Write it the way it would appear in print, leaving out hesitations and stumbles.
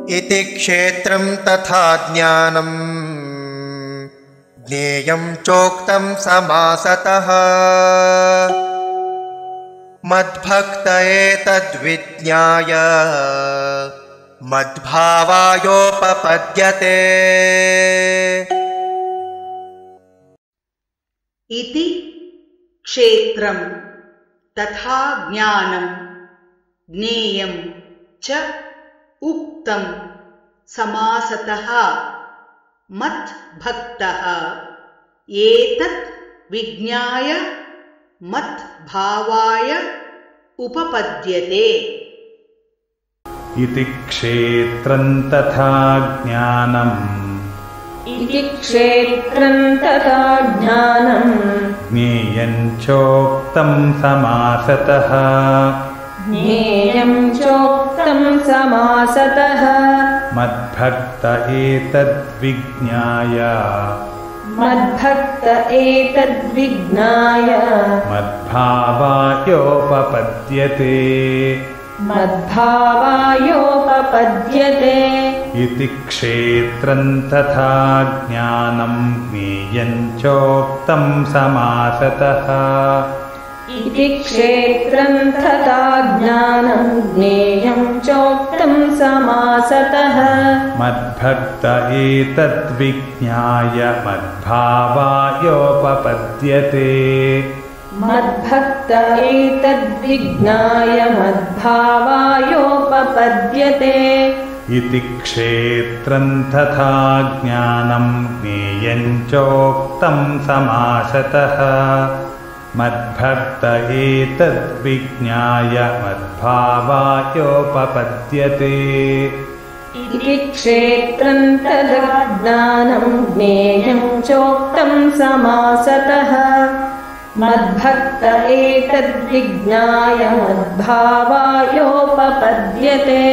इति क्षेत्रं तथा ज्ञानं ज्ञेयं चोक्तं समासतः मद्भक्त एतद्विज्ञाय मद्भावायोपपद्यते। इति क्षेत्रं तथा ज्ञानं ज्ञेयं च उक्तं समासतः मद्भक्तः एतत् विज्ञाय मद्भावाय उपपद्यते। इति क्षेत्रं तथा ज्ञानं ज्ञेयं चोक्तं समासतः मद्भक्त एतद्विज्ञाय मद्भावायोपपद्यते। इति क्षेत्रं तथा ज्ञानं ज्ञेयं चोक्तं समासतः मद्भक्त एतद्विज्ञाय मद्भावायोपपद्यते। इति क्षेत्रं तथा ज्ञानं ज्ञेयं चोक्तं समासतः मद्भक्त एतद्विज्ञाय मद्भावायोपपद्यते। इति क्षेत्रं तथा ज्ञानं ज्ञेयं चोक्तं समासतः मद्भक्त एतद्विज्ञाय मद्भावायोपपद्यते।